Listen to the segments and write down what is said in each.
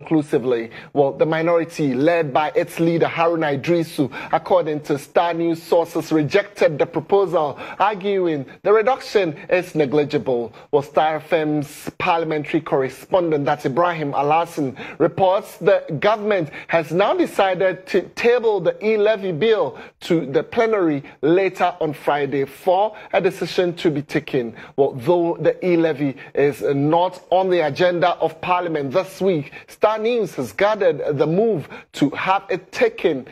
conclusively. Well, the minority, led by its leader Haruna Iddrisu, according to Star News sources, rejected the proposal, arguing the reduction is negligible. Well, Star FM's parliamentary correspondent, that's Ibrahim Alhassan, reports the government has now decided to table the e-levy bill to the plenary later on Friday for a decision to be taken. Well, though the e-levy is not on the agenda of Parliament this week, Star News has gathered the move to have it taken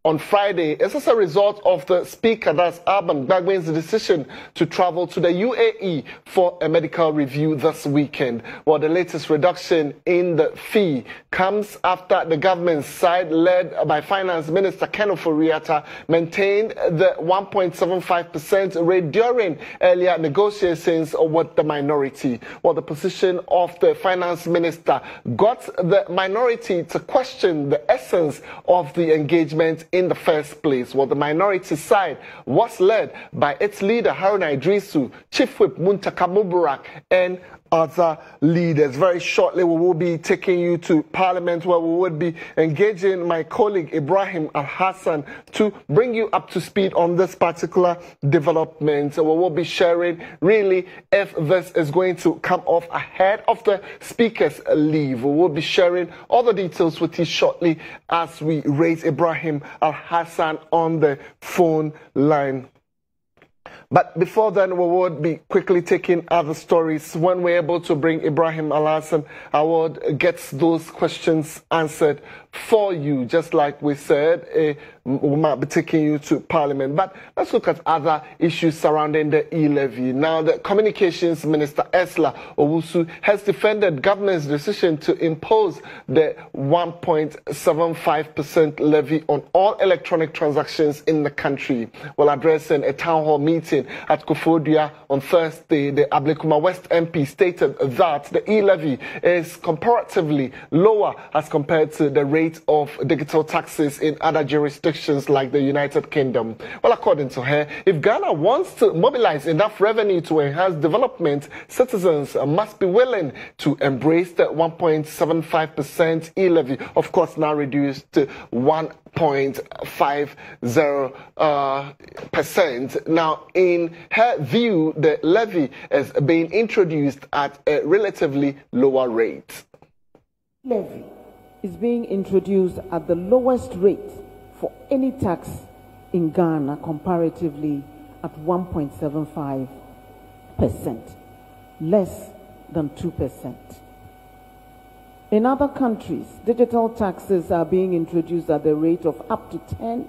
on Friday is as a result of the Speaker, that's Alban Gbagben's decision to travel to the UAE for a medical review this weekend. Well, the latest reduction in the fee comes after the government's side, led by Finance Minister Ken Ofori-Atta, maintained the 1.75% rate during earlier negotiations with the minority. Well, the position of the Finance Minister got the minority to question the essence of the engagement in the first place. Well, the minority side was led by its leader Haruna Iddrisu, Chief Whip Muntaka Mubarak, and other leaders. Very shortly, we will be taking you to Parliament, where we would be engaging my colleague Ibrahim Alhassan to bring you up to speed on this particular development. We will be sharing really if this is going to come off ahead of the Speaker's leave. We will be sharing all the details with you shortly as we raise Ibrahim Alhassan on the phone line. But before then, we would be quickly taking other stories. When we're able to bring Ibrahim Alhassan, I would get those questions answered for you. Just like we said, we might be taking you to Parliament. But let's look at other issues surrounding the e-levy. Now, the Communications Minister, Ursula Owusu, has defended government's decision to impose the 1.75% levy on all electronic transactions in the country. While addressing a town hall meeting at Koforidua on Thursday, the Ablekuma West MP stated that the e-levy is comparatively lower as compared to the rate of digital taxes in other jurisdictions like the United Kingdom. Well, according to her, if Ghana wants to mobilize enough revenue to enhance development, citizens must be willing to embrace the 1.75% e-levy, of course now reduced to 1.50%. Now, in her view, the levy is being introduced at a relatively lower rate. Levy is being introduced at the lowest rate for any tax in Ghana, comparatively at 1.75%, less than 2%. In other countries, digital taxes are being introduced at the rate of up to 10%,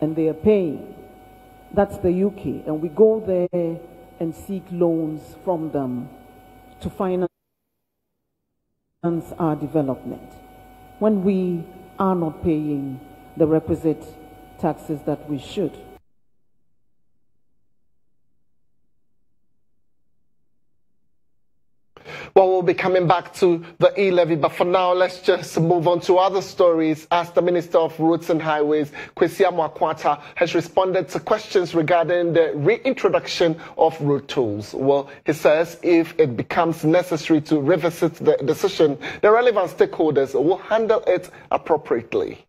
and they are paying. That's the UK, and we go there and seek loans from them to finance our development, when we are not paying the requisite taxes that we should. Well, we'll be coming back to the e-levy, but for now, let's just move on to other stories as the Minister of Roads and Highways, Kwesi Amoako-Attah, has responded to questions regarding the reintroduction of road tolls. Well, he says if it becomes necessary to revisit the decision, the relevant stakeholders will handle it appropriately.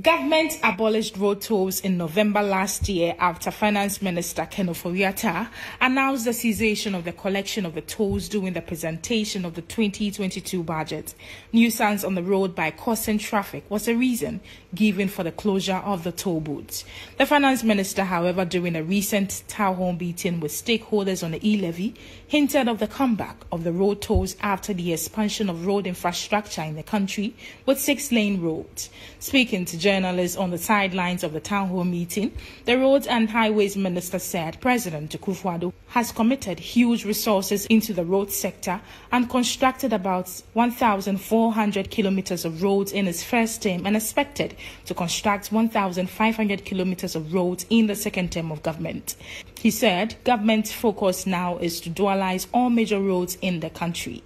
Government abolished road tolls in November last year after Finance Minister Ken Ofori-Atta announced the cessation of the collection of the tolls during the presentation of the 2022 budget. Nuisance on the road by causing traffic was a reason given for the closure of the toll booths. The Finance Minister, however, during a recent town hall meeting with stakeholders on the e-levy, hinted of the comeback of the road tolls after the expansion of road infrastructure in the country with 6-lane roads. Speaking to journalists on the sidelines of the town hall meeting, the Roads and Highways Minister said President Akufo-Addo has committed huge resources into the road sector and constructed about 1,400 kilometers of roads in his first term and expected to construct 1,500 kilometers of roads in the second term of government. He said government's focus now is to dualize all major roads in the country.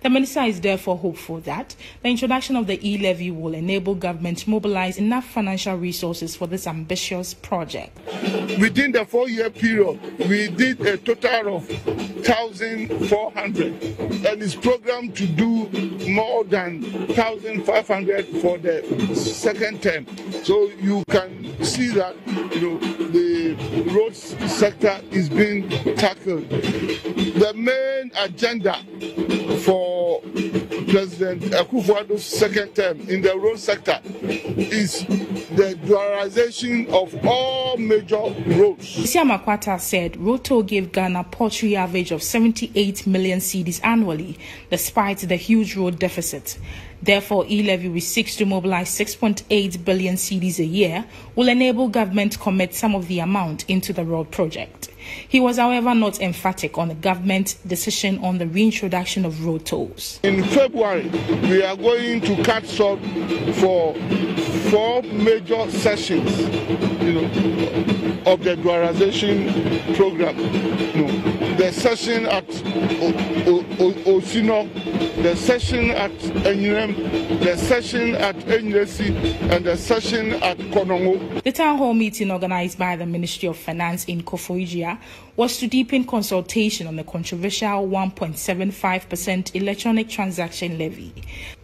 The minister is therefore hopeful that the introduction of the e-levy will enable government to mobilize enough financial resources for this ambitious project. Within the 4-year period, we did a total of 1,400, and it's programmed to do more than 1,500 for the second term. So you can see that the road sector is being tackled. The main agenda for President Akufo-Addo's second term in the road sector is the dualization of all major roads. Isiama Kwata said road toll gave Ghana a paltry average of 78 million cedis annually, despite the huge road deficit. Therefore, e-levy, which seeks to mobilize 6.8 billion cedis a year, will enable government to commit some of the amount into the road project. He was, however, not emphatic on the government's decision on the reintroduction of road tolls. In February, we are going to cut short for 4 major sessions, of the dualization program. The session at Osino, the session at Enyirem, the session at Enyiresi, and the session at Konongo. The town hall meeting organized by the Ministry of Finance in Koforidua was to deepen consultation on the controversial 1.75% electronic transaction levy.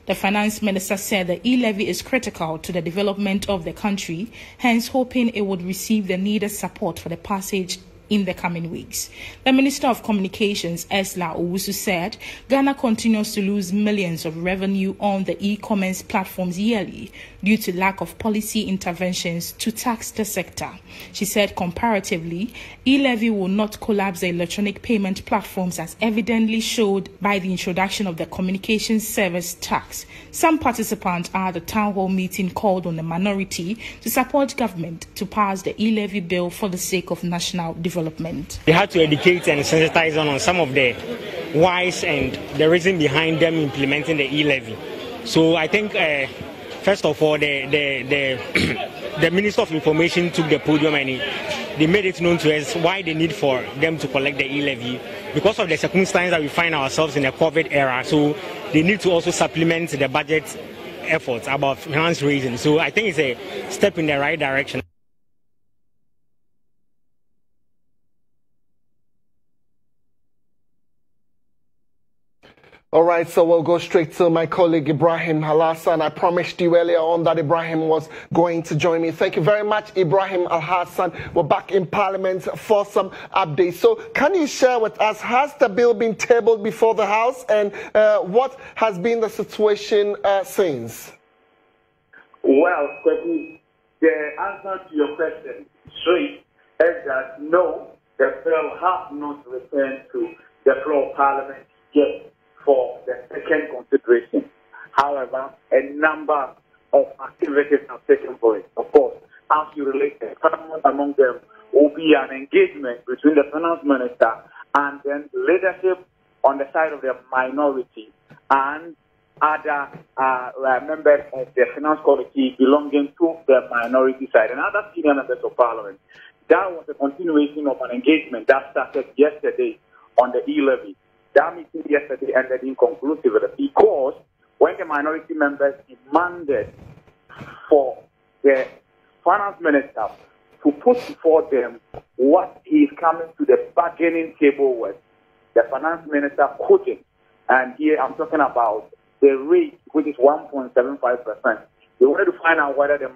The finance minister said the e-levy is critical to the development of the country, hence hoping it would receive the needed support for the passage in the coming weeks. The Minister of Communications, Esla Owusu, said Ghana continues to lose millions of revenue on the e-commerce platforms yearly due to lack of policy interventions to tax the sector. She said comparatively, e-levy will not collapse the electronic payment platforms as evidently showed by the introduction of the communications service tax. Some participants at the town hall meeting called on the minority to support government to pass the e-levy bill for the sake of national development. They had to educate and sensitize on some of the whys and the reason behind them implementing the e-levy. So I think, first of all, the Minister of Information took the podium and they made it known to us why the need for them to collect the e-levy because of the circumstances that we find ourselves in the COVID era. So they need to also supplement the budget efforts about finance raising. So I think it's a step in the right direction. All right, so we'll go straight to my colleague Ibrahim Alhassan. I promised you earlier on that Ibrahim was going to join me. Thank you very much, Ibrahim Alhassan. We're back in Parliament for some updates. So can you share with us, has the bill been tabled before the House, and what has been the situation since? Well, the answer to your question straight is that no, the bill has not returned to the floor of Parliament yet for the second consideration. However, a number of activities have taken place. Of course, as you related, among them will be an engagement between the finance minister and then leadership on the side of the minority and other members of the finance committee belonging to the minority side and other senior members of parliament. That was a continuation of an engagement that started yesterday on the e-levy. That meeting yesterday ended inconclusively because when the minority members demanded for the finance minister to put before them what he is coming to the bargaining table with, the finance minister couldn't. And here I'm talking about the rate, which is 1.75%. They wanted to find out whether the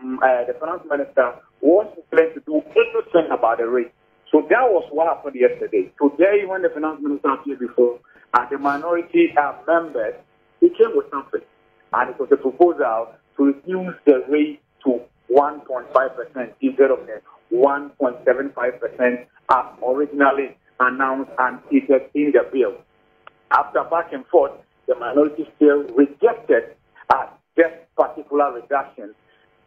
finance minister was willing to do anything about the rate. So that was what happened yesterday. Today, when the finance minister appeared before, the minority members, he came with something. And it was a proposal to reduce the rate to 1.5% instead of the 1.75% as originally announced and stated in the bill. After back and forth, the minority still rejected this particular reduction.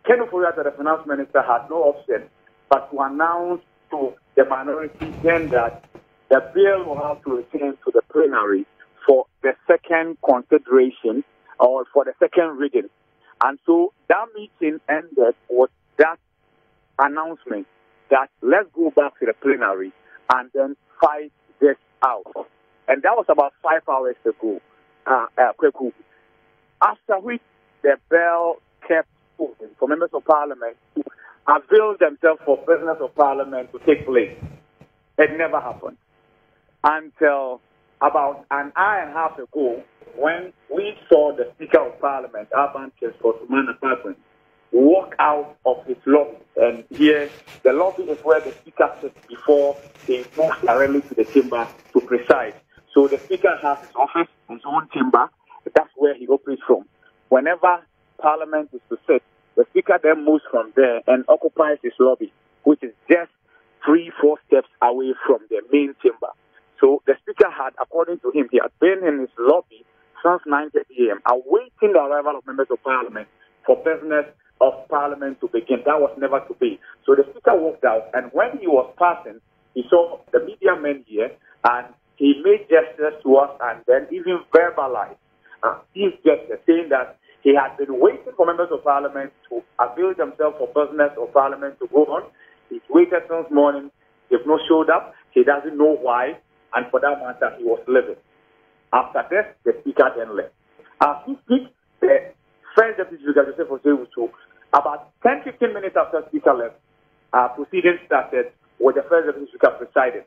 Ken Ofori-Atta, the finance minister, had no option but to announce to the minority then that the bill will have to return to the plenary for the second consideration or for the second reading. And so that meeting ended with that announcement that let's go back to the plenary and then fight this out. And that was about 5 hours ago. Kweku. After which the bell kept open for members of parliament to avail themselves for business of parliament to take place. It never happened until about an hour and a half ago when we saw the Speaker of Parliament, Alban Sumana Papen, walk out of his lobby. And here, the lobby is where the Speaker sits before he moves directly to the chamber to preside. So the Speaker has his office, his own chamber. That's where he operates from. Whenever Parliament is to sit, the Speaker then moves from there and occupies his lobby, which is just 3-4 steps away from the main chamber. So the Speaker had, according to him, he had been in his lobby since 9:30 a.m., awaiting the arrival of members of Parliament for business of Parliament to begin. That was never to be. So the Speaker walked out, and when he was passing, he saw the media men here, and he made gestures to us and then even verbalized his gestures, saying that he had been waiting for members of Parliament to avail themselves for business of Parliament to go on. He's waited since morning. They've not showed up. He doesn't know why, and for that matter, he was leaving. After this, the Speaker then left. As we speak, the First Deputy Speaker, Joseph Osei-Wusu, about 10-15 minutes after Speaker left, proceedings started with the First Deputy Speaker presiding.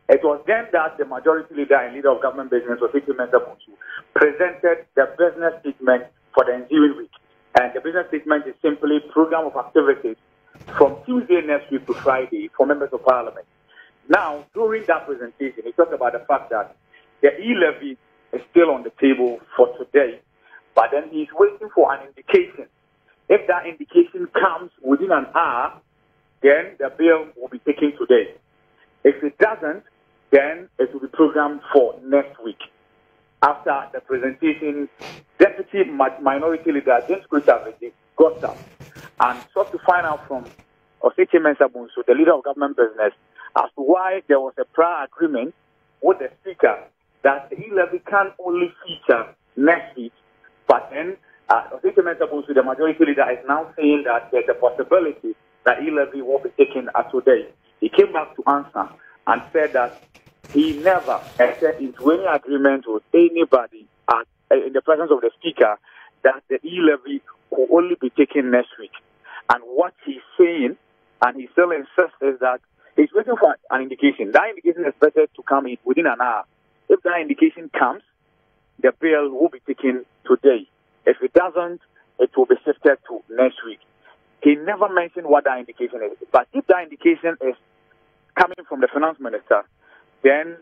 It was then that the Majority Leader and Leader of Government Business, Osei Mensah-Bonsu, presented the business statement for the ensuing week. And the business statement is simply a program of activities from Tuesday next week to Friday for members of Parliament. Now, during that presentation, he talked about the fact that the e-levy is still on the table for today, but then he's waiting for an indication. If that indication comes within an hour, then the bill will be taken today. If it doesn't, then it will be programmed for next week. After the presentation, Deputy Minority Leader James Kurisavage got up and sought to find out from Osei Mensah-Bonsu, the Leader of Government Business, as to why there was a prior agreement with the Speaker that the e-levy can only feature next week. But then Osei Mensah-Bonsu, the Majority Leader, is now saying that there's a possibility that e-levy will be taken today. He came back to answer and said that he never entered into any agreement with anybody in the presence of the Speaker that the e-levy will only be taken next week. And what he's saying, and he still insists, is that he's waiting for an indication. That indication is expected to come in within an hour. If that indication comes, the bill will be taken today. If it doesn't, it will be shifted to next week. He never mentioned what that indication is. But if that indication is coming from the Finance Minister, then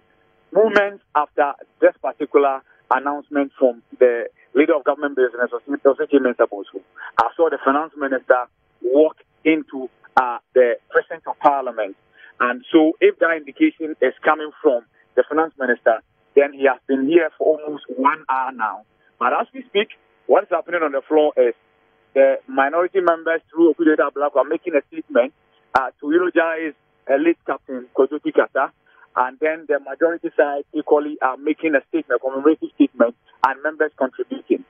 moments after this particular announcement from the Leader of Government Business, Osei Mensah-Bonsu, I saw the Finance Minister walk into the presence of Parliament. And so if that indication is coming from the Finance Minister, then he has been here for almost 1 hour now. But as we speak, what is happening on the floor is the minority members through Okudeta Black are making a statement to eulogize late Captain Kojoti Kata, and then the majority side equally are making a statement, a commemorative statement, and members contributing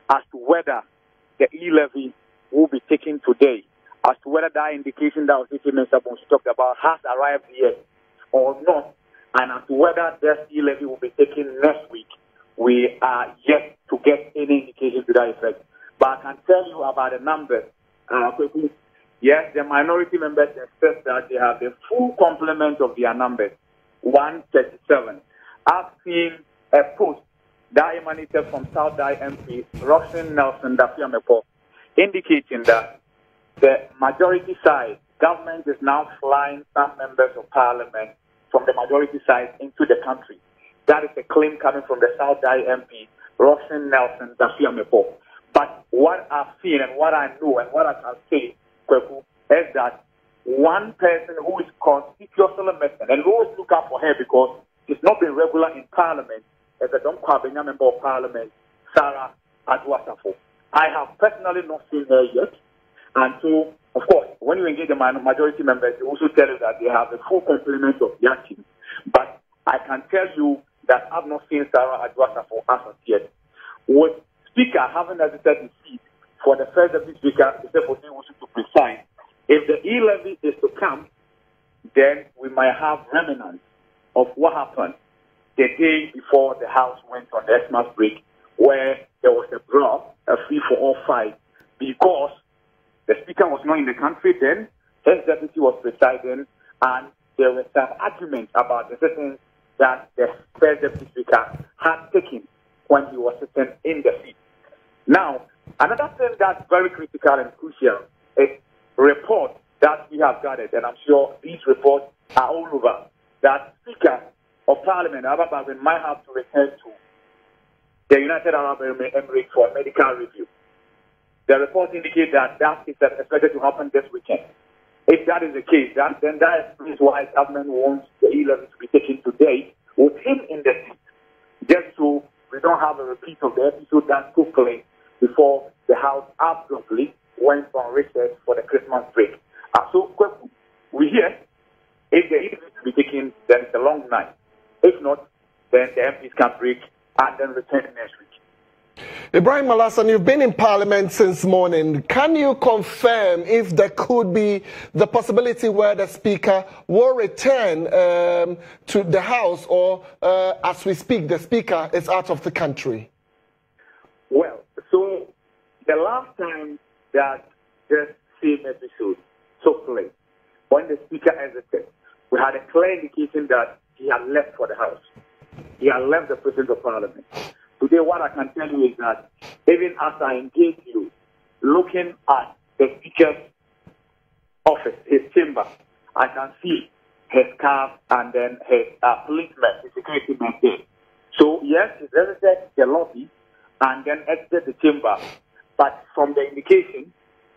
as to whether the e-levy will be taken today, as to whether that indication that Osei Mensah-Bonsu talked about has arrived yet or not, and as to whether this e-levy will be taken next week. We are yet to get any indication to that effect. But I can tell you about the numbers. Yes, the minority members insist that they have the full complement of their numbers, 137. I've seen a post that emanated from South Dai MP, Roxanne Nelson Dafiamepo, indicating that the majority side, government is now flying some members of Parliament from the majority side into the country. That is a claim coming from the South Dai MP, Roxanne Nelson Dafiamepo. But what I've seen and what I know and what I can say, Kweku, is that one person who is conspicuously missing, and we always look out for her because she's not been regular in Parliament, is a Dom Kwabena member of Parliament, Sarah Adwasafo. I have personally not seen her yet. And so, of course, when you engage the majority members, they also tell you that they have a full complement of their team. But I can tell you that I've not seen Sarah Adwasafo as of yet. With Speaker having hesitated to seat for the First Deputy Speaker, Joseph Osei-Wusu, to preside, if the e-levy is to come, then we might have remnants of what happened the day before the House went on the Xmas break, where there was a free-for-all fight, because the Speaker was not in the country then, his deputy was presiding, and there was some argument about the decisions that the first deputy speaker had taken when he was sitting in the seat. Now, another thing that's very critical and crucial is reports that we have gathered, and I'm sure these reports are all over, that Speaker of Parliament, Abba Bagbin, might have to return to the United Arab Emirates for a medical review. The reports indicate that that is expected to happen this weekend. If that is the case, then that explains why government wants the E-levy to be taken today with him in the seat, just so we don't have a repeat of the episode that took place before the House abruptly went on recess for the Christmas break. So we hear if the E-levy to be taken, then it's a long night. If not, then the MPs can break and then return next week. Ibrahim Alasan, you've been in Parliament since morning. Can you confirm if there could be the possibility where the Speaker will return to the House, or as we speak, the Speaker is out of the country? Well, so the last time that this same episode took place, when the Speaker exited, we had a clear indication that he had left for the House. He had left the President of Parliament. Today, what I can tell you is that even as I engage you, looking at the Speaker's office, his chamber, I can see his scarf and then his policemen, his security men there. So, yes, he's exited the lobby and then exited the chamber. But from the indication,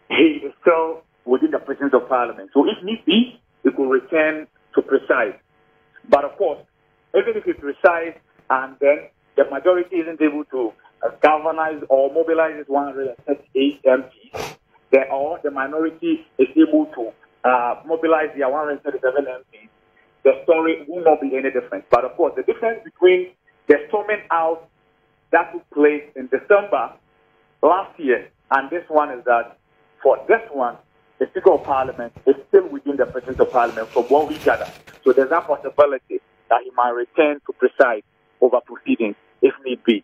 he is still within the President of Parliament. So, if need be, he could return to preside. But, of course, even if he presides and then the majority isn't able to galvanize or mobilize 138 MPs, or the minority is able to mobilize their 137 MPs, the story will not be any different. But of course, the difference between the storming out that took place in December last year and this one is that for this one, the Speaker of Parliament is still within the President of Parliament from what we gather. So there's a possibility that he might return to preside over proceedings if need be.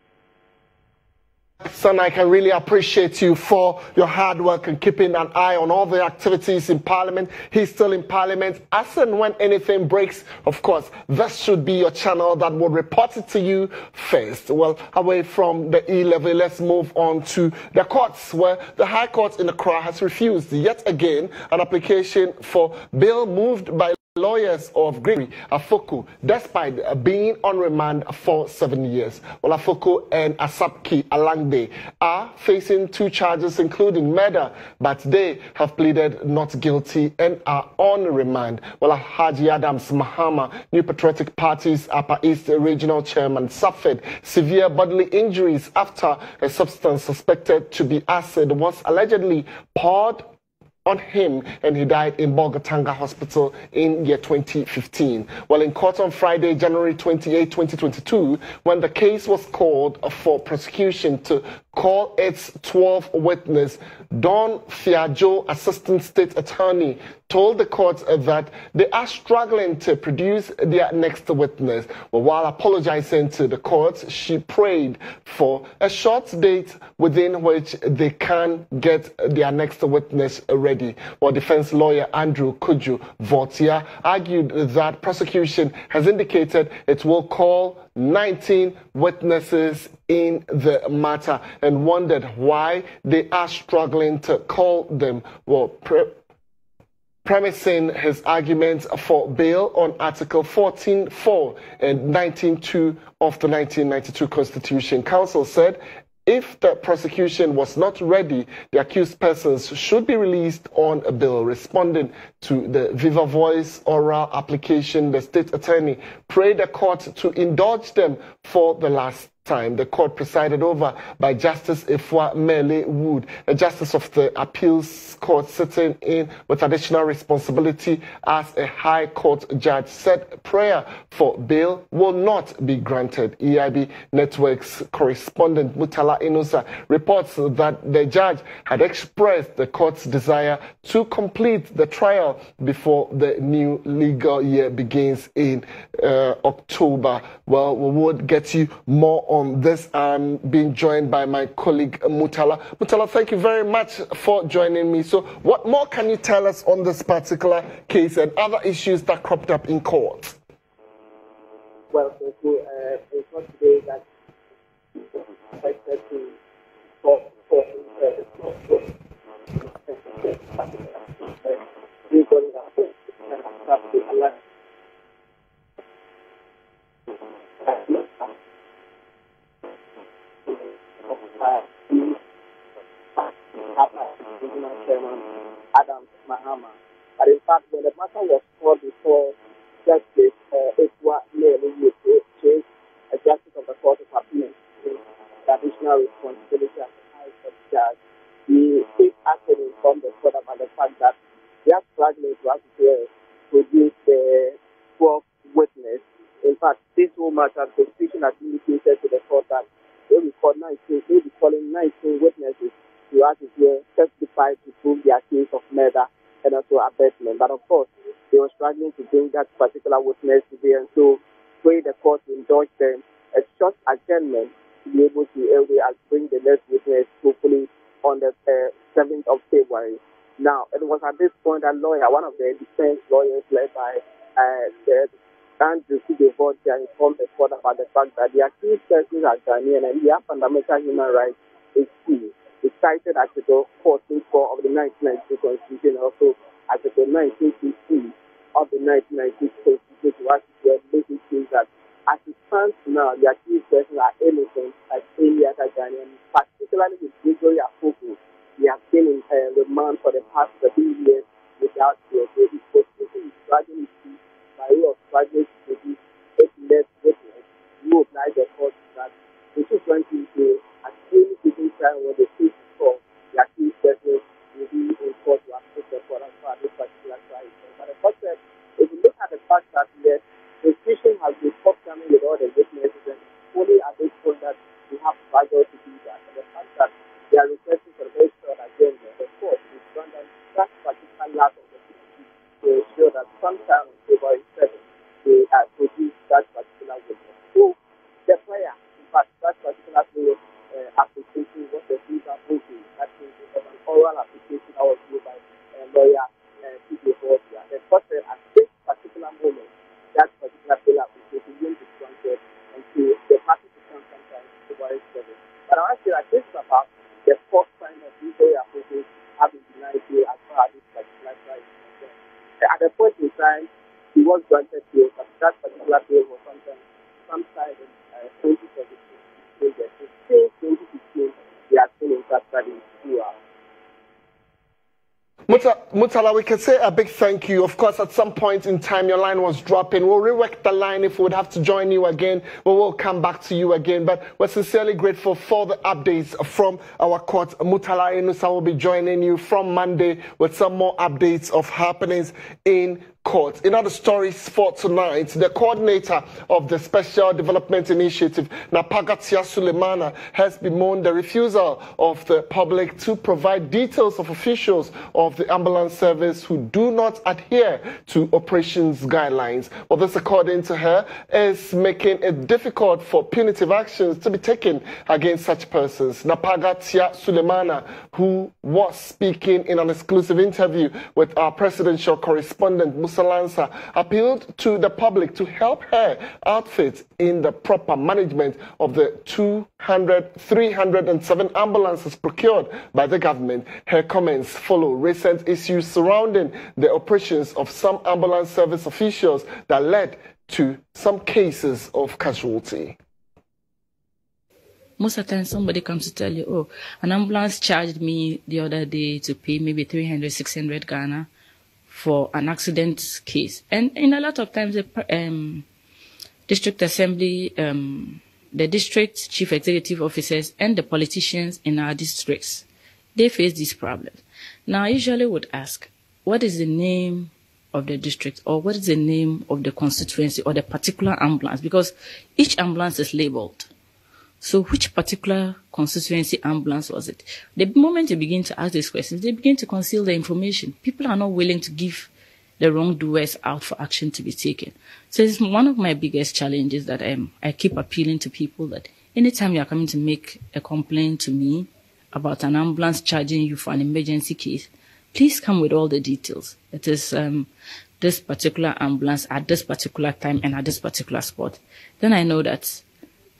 Son, I can really appreciate you for your hard work and keeping an eye on all the activities in Parliament. He's still in Parliament. As and when anything breaks, of course, this should be your channel that will report it to you first. Well, away from the E-levy, let's move on to the courts, where the High Court in Accra has refused yet again an application for bail moved by lawyers of Gregory Afoko, despite being on remand for 7 years. Well, Afoko and Asapki Alangde are facing 2 charges, including murder, but they have pleaded not guilty and are on remand. Well, Haji Adams Mahama, New Patriotic Party's Upper East Regional Chairman, suffered severe bodily injuries after a substance suspected to be acid was allegedly poured on him, and he died in Bolgatanga Hospital in year 2015. Well, in court on Friday, January 28, 2022, when the case was called for prosecution to call its 12th witness, Don Fiajo, Assistant State Attorney, told the court that they are struggling to produce their next witness. Well, while apologizing to the court, she prayed for a short date within which they can get their next witness ready. Well, defense lawyer Andrew Kuju Vortia argued that prosecution has indicated it will call 19 witnesses in the matter and wondered why they are struggling to call them. Well, premising his arguments for bail on Article 14.4 and 19.2 of the 1992 Constitution, counsel said if the prosecution was not ready, the accused persons should be released on a bail. Responding to the Viva Voice oral application, the state attorney prayed the court to indulge them for the last time, the court presided over by Justice Efua Mele Wood, a justice of the appeals court sitting in with additional responsibility as a high court judge, said prayer for bail will not be granted. EIB Network's correspondent Mutala Inusa reports that the judge had expressed the court's desire to complete the trial before the new legal year begins in October. Well, we would get you more on this. I'm being joined by my colleague Mutala. Mutala, thank you very much for joining me. So what more can you tell us on this particular case and other issues that cropped up in court? Well, it's not today that I said to talk for Adam Mahama. But in fact, when the matter was called before Justice Efua Mele Wood, a justice of the Court of Appeal, the additional responsibility as a high court judge, the state acted to inform the court about the fact that they are struggling to actually produce the 12th witness. In fact, this whole matter, the prosecution has indicated to the court that they will be calling 19 witnesses to actually testify to prove their case of murder and also abetment. But of course, they were struggling to bring that particular witness today, and so pray the court to indulge them a short adjournment to be able to bring the next witness hopefully on the 7th of February. Now, it was at this point that one of the defense lawyers led by Andrew Sidevodia, informed the court about the fact that the accused persons are Ghanaian and their fundamental human rights is key. It cited Article 14.4 of the 1992 Constitution, and also Article 19.2 of the 1996 Constitution, to actually basically that as it stands now, the accused persons are innocent like any other Ghanaian, particularly with Gregory Apoku. They have been in remand for the past 13 years without bail. The prosecution is struggling by way of struggling to produce a less witness who applied the court that which is going to at any given time when the case is called, the accused person will be in court to assist the court as far as this particular trial is concerned. But the court said, if you look at the fact that the prosecution has been forthcoming with all the witnesses, and only at this point that we have struggled to do that, and the fact that they are requesting for a very short agenda, the court is done that particular lack of opportunity to ensure that sometime on February 7th, they produce that particular witness. So, the prayer, in fact, that particular prayer application was a visa booking. That means it was an oral application that was made by lawyer Sidevodia. The court said at this particular moment, that particular prayer application will be granted until the party to come sometime February 7th. But I want to say that this is about the fourth time that these lawyer applications have been denied here as far as this particular trial is concerned. At the point in time, he was granted bail, but that particular bail was sometime in 2017. Since 2016, they have been in custody throughout. Mutala, we can say a big thank you. Of course, at some point in time, your line was dropping. We'll rework the line if we would have to join you again. We will come back to you again. But we're sincerely grateful for the updates from our court. Mutala Inusa will be joining you from Monday with some more updates of happenings in court. In other stories for tonight, the coordinator of the Special Development Initiative, Napagatia Sulemana, has bemoaned the refusal of the public to provide details of officials of the ambulance service who do not adhere to operations guidelines. Well, this, according to her, is making it difficult for punitive actions to be taken against such persons. Napagatia Sulemana, who was speaking in an exclusive interview with our presidential correspondent, Lanza, appealed to the public to help her outfit in the proper management of the 307 ambulances procured by the government. Her comments follow recent issues surrounding the operations of some ambulance service officials that led to some cases of casualty. Most of the time, somebody comes to tell you, oh, an ambulance charged me the other day to pay maybe 300, 600 Ghana for an accident case. And in a lot of times, the district assembly the district chief executive officers and the politicians in our districts, they face these problems. Now, I usually would ask, what is the name of the district, or what is the name of the constituency or the particular ambulance? Because each ambulance is labeled. So which particular constituency ambulance was it? The moment you begin to ask these questions, they begin to conceal the information. People are not willing to give the wrongdoers out for action to be taken. So it's one of my biggest challenges that I keep appealing to people that anytime you are coming to make a complaint to me about an ambulance charging you for an emergency case, please come with all the details. It is this particular ambulance at this particular time and at this particular spot. Then I know that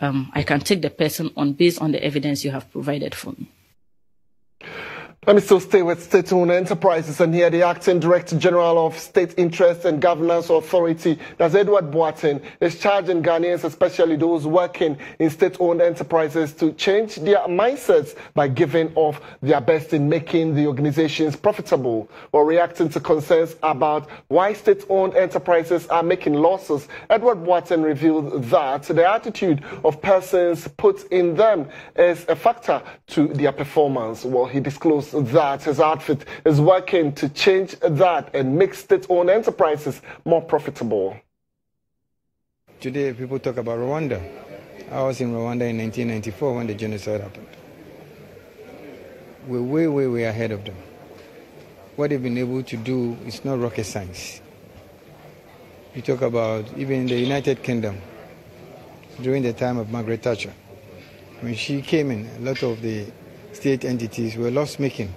I can take the person on based on the evidence you have provided for me. Let me still stay with state-owned enterprises and here the Acting Director General of State Interest and Governance Authority, that's Edward Boateng, is charging Ghanaians, especially those working in state-owned enterprises, to change their mindsets by giving off their best in making the organizations profitable. While reacting to concerns about why state-owned enterprises are making losses, Edward Boateng revealed that the attitude of persons put in them is a factor to their performance. Well, he disclosed that his outfit is working to change that and make state-owned enterprises more profitable. Today, people talk about Rwanda. I was in Rwanda in 1994 when the genocide happened. We're way ahead of them. What they've been able to do is not rocket science. You talk about even the United Kingdom, during the time of Margaret Thatcher. When she came in, a lot of the state entities were loss-making.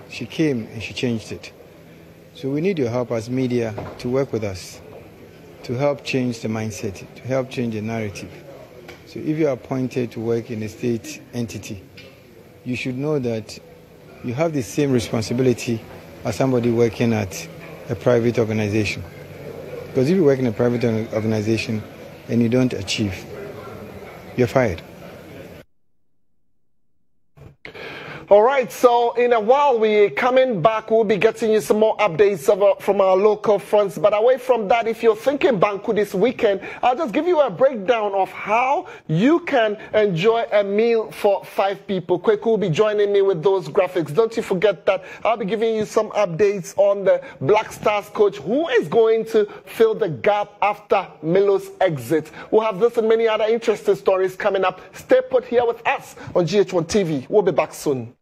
She came and she changed it. So we need your help as media to work with us, to help change the mindset, to help change the narrative. So if you are appointed to work in a state entity, you should know that you have the same responsibility as somebody working at a private organization. Because if you work in a private organization and you don't achieve, you're fired. All right, so in a while we're coming back. We'll be getting you some more updates from our local fronts. But away from that, if you're thinking Banku this weekend, I'll just give you a breakdown of how you can enjoy a meal for 5 people. Kweku will be joining me with those graphics. Don't you forget that I'll be giving you some updates on the Black Stars coach who is going to fill the gap after Milo's exit. We'll have this and many other interesting stories coming up. Stay put here with us on GH1 TV. We'll be back soon.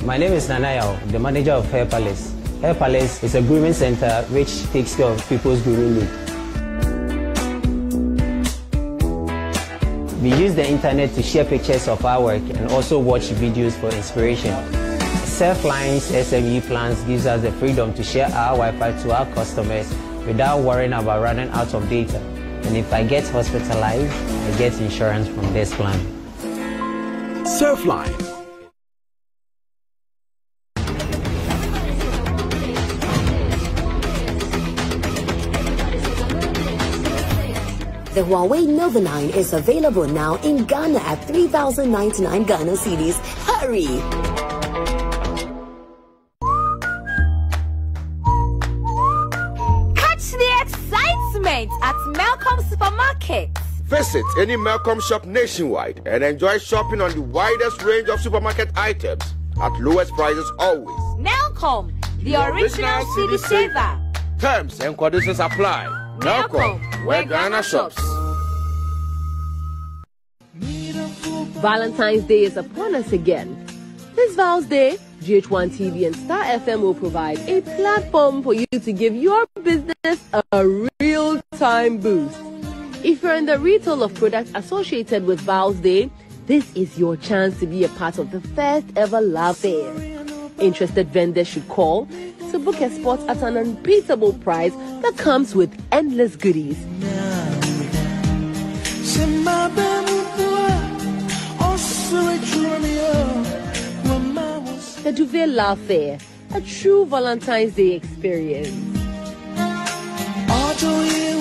My name is Nanayao, the manager of Hair Palace. Hair Palace is a grooming center which takes care of people's grooming look. We use the internet to share pictures of our work and also watch videos for inspiration. Surfline's SME plans gives us the freedom to share our Wi-Fi to our customers without worrying about running out of data. And if I get hospitalized, I get insurance from this plan. Surfline. The Huawei Nova 9 is available now in Ghana at 3,099 Ghana cedis. Hurry! Catch the excitement at Malcolm Supermarket. Visit any Malcolm shop nationwide and enjoy shopping on the widest range of supermarket items at lowest prices always. Malcolm, the original city saver. Terms and conditions apply. Malcolm, where Ghana shops. Valentine's Day is upon us again. This Val's Day, GH1 TV and Star FM will provide a platform for you to give your business a real-time boost. If you're in the retail of products associated with Val's Day, this is your chance to be a part of the first ever love fair. Interested vendors should call to book a spot at an unbeatable price that comes with endless goodies. The Duvet Love Fair, a true Valentine's Day experience. Auto